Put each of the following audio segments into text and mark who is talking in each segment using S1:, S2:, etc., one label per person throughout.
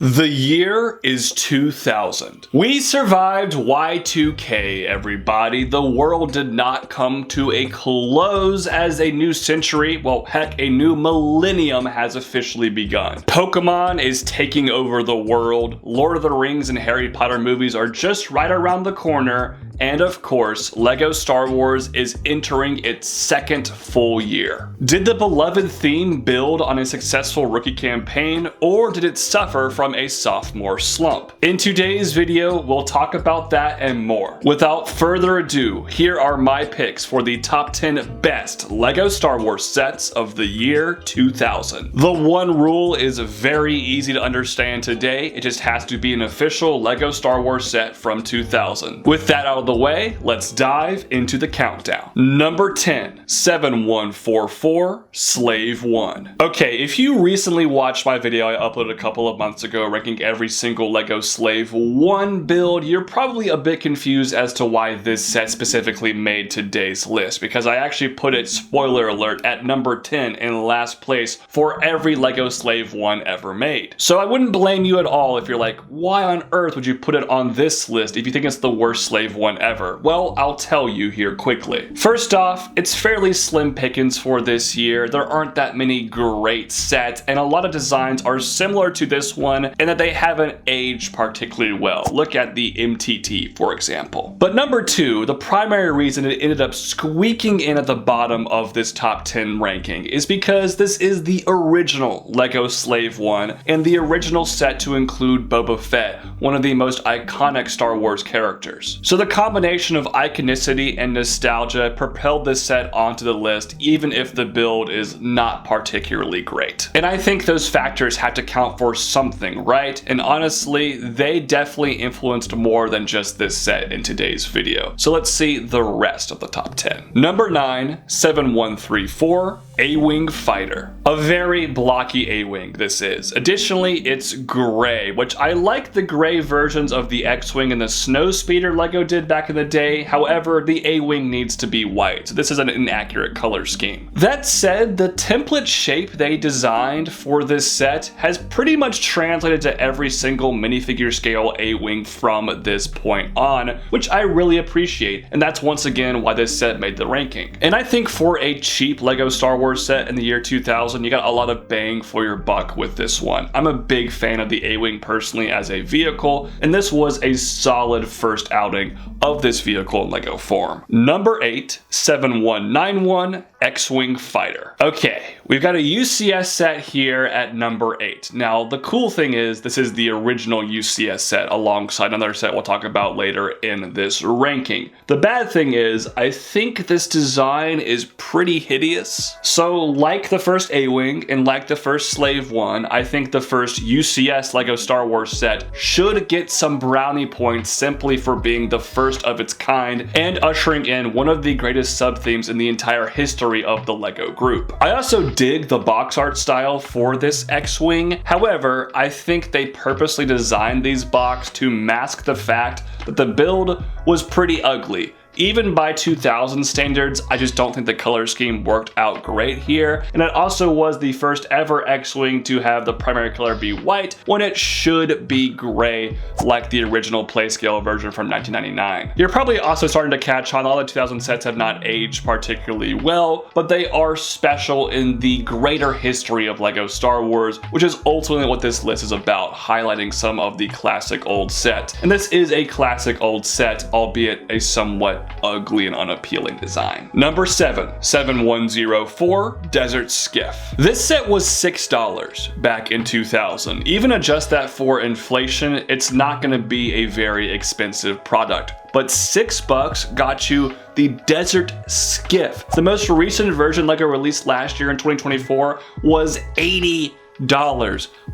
S1: The year is 2000. We survived Y2K, everybody. The world did not come to a close as a new century, well heck, a new millennium has officially begun. Pokemon is taking over the world, Lord of the Rings and Harry Potter movies are just right around the corner, and of course, LEGO Star Wars is entering its second full year. Did the beloved theme build on a successful rookie campaign, or did it suffer from a sophomore slump? In today's video, we'll talk about that and more. Without further ado, here are my picks for the top 10 best LEGO Star Wars sets of the year 2000. The one rule is very easy to understand today, it just has to be an official LEGO Star Wars set from 2000. With that out of the way, let's dive into the countdown. Number 10, 7144 Slave 1. Okay, if you recently watched my video I uploaded a couple of months ago ranking every single LEGO Slave 1 build, you're probably a bit confused as to why this set specifically made today's list, because I actually put it, spoiler alert, at number 10 in last place for every LEGO Slave 1 ever made. So I wouldn't blame you at all if you're like, why on earth would you put it on this list if you think it's the worst Slave 1 ever? Well, I'll tell you here quickly. First off, it's fairly slim pickings for this year. There aren't that many great sets, and a lot of designs are similar to this one in that they haven't aged particularly well. Look at the MTT, for example. But number 2, the primary reason it ended up squeaking in at the bottom of this top 10 ranking is because this is the original LEGO Slave 1 and the original set to include Boba Fett, one of the most iconic Star Wars characters. So the combination of iconicity and nostalgia propelled this set onto the list even if the build is not particularly great. And I think those factors have to count for something, right? And honestly, they definitely influenced more than just this set in today's video. So let's see the rest of the top 10. Number 9, 7134 Awing Fighter. A very blocky A-Wing this is. Additionally, it's gray, which I like the gray versions of the X-Wing and the Snowspeeder LEGO did back in the day. However, the A-Wing needs to be white, so this is an inaccurate color scheme. That said, the template shape they designed for this set has pretty much translated to every single minifigure scale A-Wing from this point on, which I really appreciate, and that's once again why this set made the ranking. And I think for a cheap LEGO Star Wars set in the year 2000, you got a lot of bang for your buck with this one. I'm a big fan of the A-Wing personally as a vehicle, and this was a solid first outing of this vehicle in LEGO form. Number 8, 7191 XWing Fighter. Okay, we've got a UCS set here at number 8. Now, the cool thing is this is the original UCS set alongside another set we'll talk about later in this ranking. The bad thing is, I think this design is pretty hideous. So like the first A-Wing and like the first Slave 1, I think the first UCS LEGO Star Wars set should get some brownie points simply for being the first of its kind and ushering in one of the greatest sub-themes in the entire history of the LEGO group. I also dig the box art style for this X-Wing. However, I think they purposely designed these box to mask the fact that the build was pretty ugly. Even by 2000 standards, I just don't think the color scheme worked out great here, and it also was the first ever X-Wing to have the primary color be white when it should be gray like the original Playscale version from 1999. You're probably also starting to catch on all the 2000 sets have not aged particularly well, but they are special in the greater history of LEGO Star Wars, which is ultimately what this list is about, highlighting some of the classic old sets. And this is a classic old set, albeit a somewhat ugly and unappealing design. Number 7, 7104 Desert Skiff. This set was $6 back in 2000. Even adjust that for inflation, it's not going to be a very expensive product. But $6 got you the Desert Skiff. The most recent version LEGO released last year in 2024 was $80.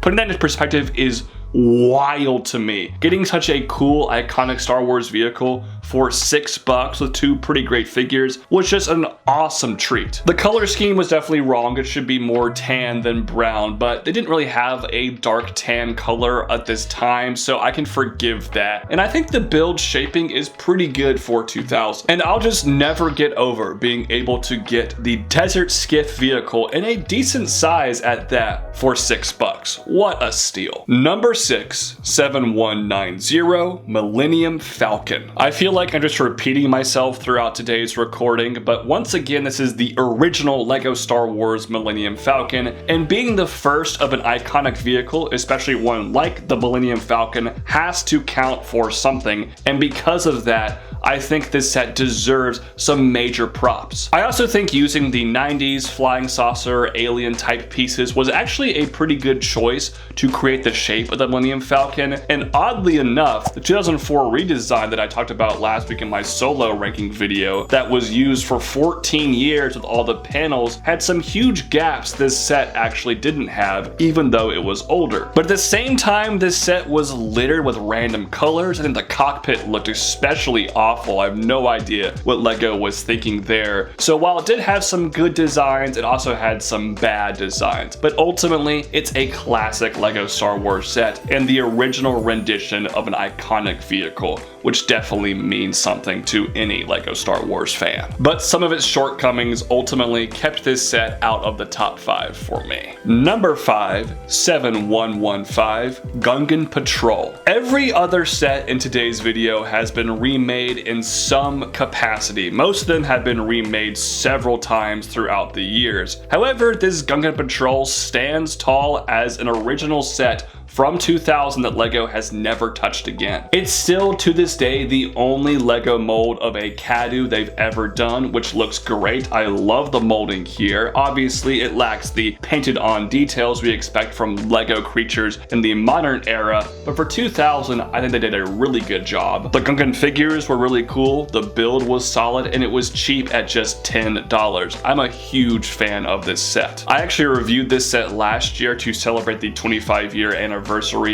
S1: Putting that into perspective is wild to me. Getting such a cool, iconic Star Wars vehicle for $6 with two pretty great figures was just an awesome treat. The color scheme was definitely wrong. It should be more tan than brown, but they didn't really have a dark tan color at this time, so I can forgive that. And I think the build shaping is pretty good for 2000. And I'll just never get over being able to get the Desert Skiff vehicle in a decent size at that for $6. What a steal. Number 6, 7190 Millennium Falcon. I feel like I'm just repeating myself throughout today's recording, but once again, this is the original LEGO Star Wars Millennium Falcon, and being the first of an iconic vehicle, especially one like the Millennium Falcon, has to count for something, and because of that, I think this set deserves some major props. I also think using the 90s flying saucer alien type pieces was actually a pretty good choice to create the shape of the Millennium Falcon, and oddly enough, the 2004 redesign that I talked about last week in my solo ranking video that was used for 14 years with all the panels had some huge gaps this set actually didn't have, even though it was older. But at the same time, this set was littered with random colors, and the cockpit looked especially awful. I have no idea what LEGO was thinking there. So while it did have some good designs, it also had some bad designs. But ultimately, it's a classic LEGO Star Wars set and the original rendition of an iconic vehicle, which definitely means something to any LEGO Star Wars fan. But some of its shortcomings ultimately kept this set out of the top 5 for me. Number 5, 7115 Gungan Patrol. Every other set in today's video has been remade in some capacity. Most of them have been remade several times throughout the years. However, this Gungan Patrol stands tall as an original set from 2000 that LEGO has never touched again. It's still, to this day, the only LEGO mold of a Cadu they've ever done, which looks great. I love the molding here. Obviously, it lacks the painted on details we expect from LEGO creatures in the modern era, but for 2000, I think they did a really good job. The Gungan figures were really cool, the build was solid, and it was cheap at just $10. I'm a huge fan of this set. I actually reviewed this set last year to celebrate the 25-year anniversary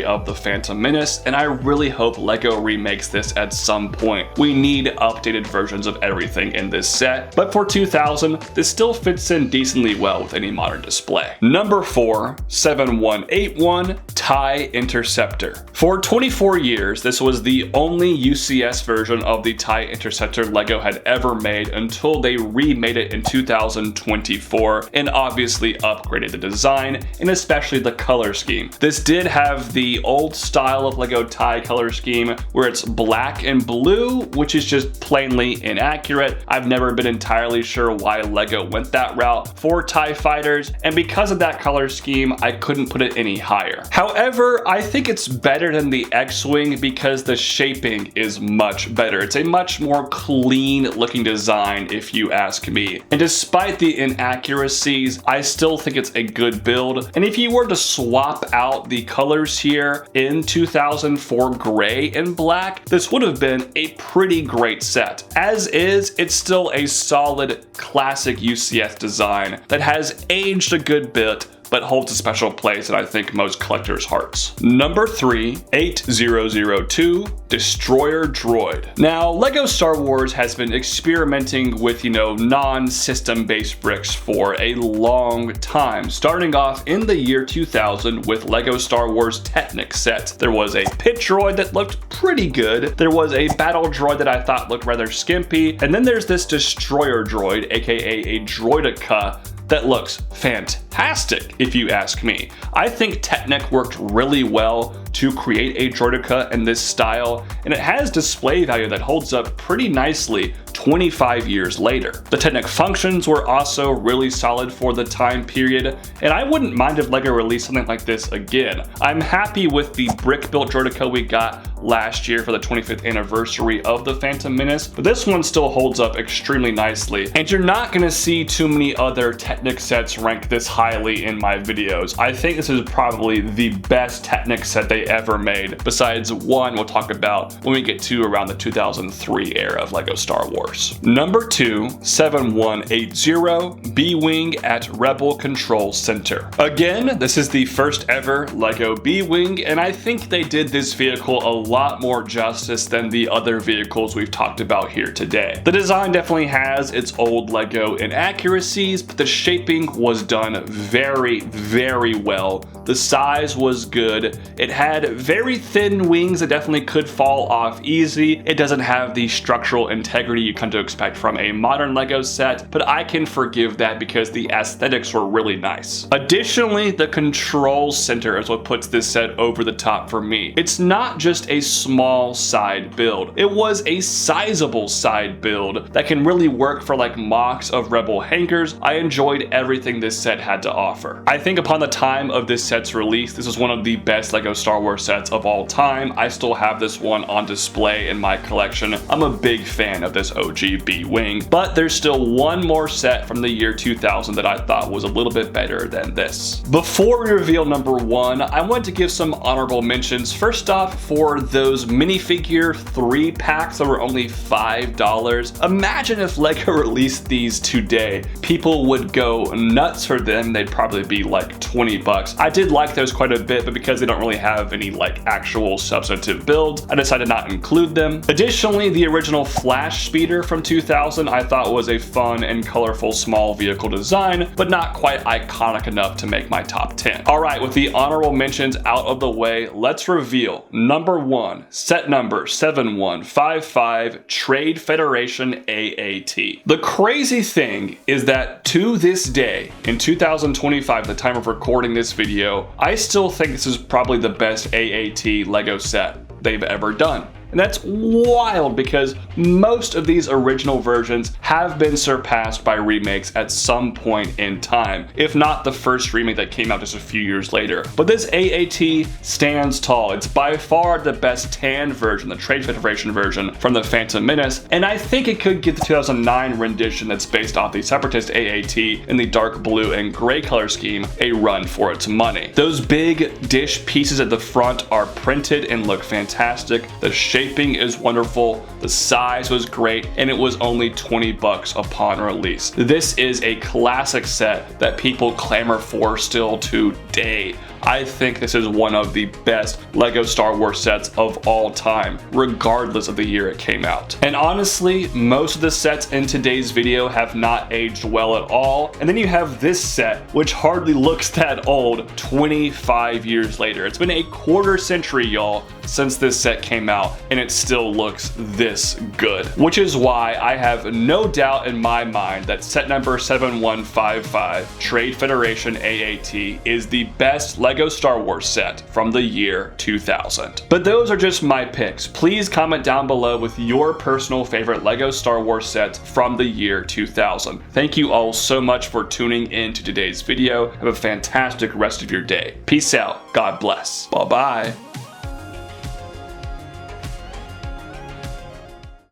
S1: of the Phantom Menace, and I really hope LEGO remakes this at some point. We need updated versions of everything in this set, but for 2000, this still fits in decently well with any modern display. Number 4, 7181 TIE Interceptor. For 24 years, this was the only UCS version of the TIE Interceptor LEGO had ever made until they remade it in 2024 and obviously upgraded the design and especially the color scheme. This did have the old style of LEGO TIE color scheme where it's black and blue, which is just plainly inaccurate. I've never been entirely sure why LEGO went that route for TIE fighters, and because of that color scheme, I couldn't put it any higher. However, I think it's better than the X-Wing because the shaping is much better. It's a much more clean looking design if you ask me. And despite the inaccuracies, I still think it's a good build. And if you were to swap out the colors here in 2000 for gray and black, this would have been a pretty great set. As is, it's still a solid classic UCS design that has aged a good bit, but holds a special place in I think most collectors' hearts. Number 3, 8002 Destroyer Droid. Now, LEGO Star Wars has been experimenting with, non-system based bricks for a long time, starting off in the year 2000 with LEGO Star Wars Technic sets. There was a pit droid that looked pretty good, there was a battle droid that I thought looked rather skimpy, and then there's this Destroyer Droid, aka a Droidica, that looks fantastic if you ask me. I think Technic worked really well to create a Droidica in this style, and it has display value that holds up pretty nicely 25 years later. The Technic functions were also really solid for the time period, and I wouldn't mind if LEGO released something like this again. I'm happy with the brick-built Droidica we got last year for the 25th anniversary of the Phantom Menace, but this one still holds up extremely nicely, and you're not gonna see too many other Technic sets ranked this highly in my videos. I think this is probably the best Technic set they ever made, besides one we'll talk about when we get to around the 2003 era of LEGO Star Wars. Number 2, 7180 B-Wing at Rebel Control Center. Again, this is the first ever LEGO B-Wing, and I think they did this vehicle a lot more justice than the other vehicles we've talked about here today. The design definitely has its old Lego inaccuracies, but the shaping was done very, very well. The size was good. It had very thin wings that definitely could fall off easy. It doesn't have the structural integrity you come to expect from a modern Lego set, but I can forgive that because the aesthetics were really nice. Additionally, the control center is what puts this set over the top for me. It's not just a small side build. It was a sizable side build that can really work for like mocks of Rebel hangars. I enjoyed everything this set had to offer. I think upon the time of this set's release, this was one of the best Lego Star Wars sets of all time. I still have this one on display in my collection. I'm a big fan of this OG B-Wing, but there's still one more set from the year 2000 that I thought was a little bit better than this. Before we reveal number one, I want to give some honorable mentions. First off, for those minifigure 3-packs that were only $5. Imagine if Lego released these today. People would go nuts for them. They'd probably be like 20 bucks. I did like those quite a bit, but because they don't really have any like actual substantive builds, I decided not to include them. Additionally, the original Flash Speeder from 2000 I thought was a fun and colorful small vehicle design, but not quite iconic enough to make my top 10. All right, with the honorable mentions out of the way, let's reveal number one, set number 7155, Trade Federation AAT. The crazy thing is that to this day, in 2025, the time of recording this video, I still think this is probably the best AAT Lego set they've ever done. And that's wild because most of these original versions have been surpassed by remakes at some point in time, if not the first remake that came out just a few years later. But this AAT stands tall. It's by far the best tan version, the Trade Federation version from the Phantom Menace, and I think it could give the 2009 rendition that's based off the Separatist AAT in the dark blue and gray color scheme a run for its money. Those big dish pieces at the front are printed and look fantastic. The shaping is wonderful, the size was great, and it was only 20 bucks upon release. This is a classic set that people clamor for still today. I think this is one of the best Lego Star Wars sets of all time, regardless of the year it came out. And honestly, most of the sets in today's video have not aged well at all. And then you have this set, which hardly looks that old 25 years later. It's been a quarter century, y'all, since this set came out, and it still looks this good. Which is why I have no doubt in my mind that set number 7155, Trade Federation AAT, is the best Lego Star Wars set from the year 2000. But those are just my picks. Please comment down below with your personal favorite Lego Star Wars sets from the year 2000. Thank you all so much for tuning in to today's video. Have a fantastic rest of your day. Peace out. God bless. Bye-bye.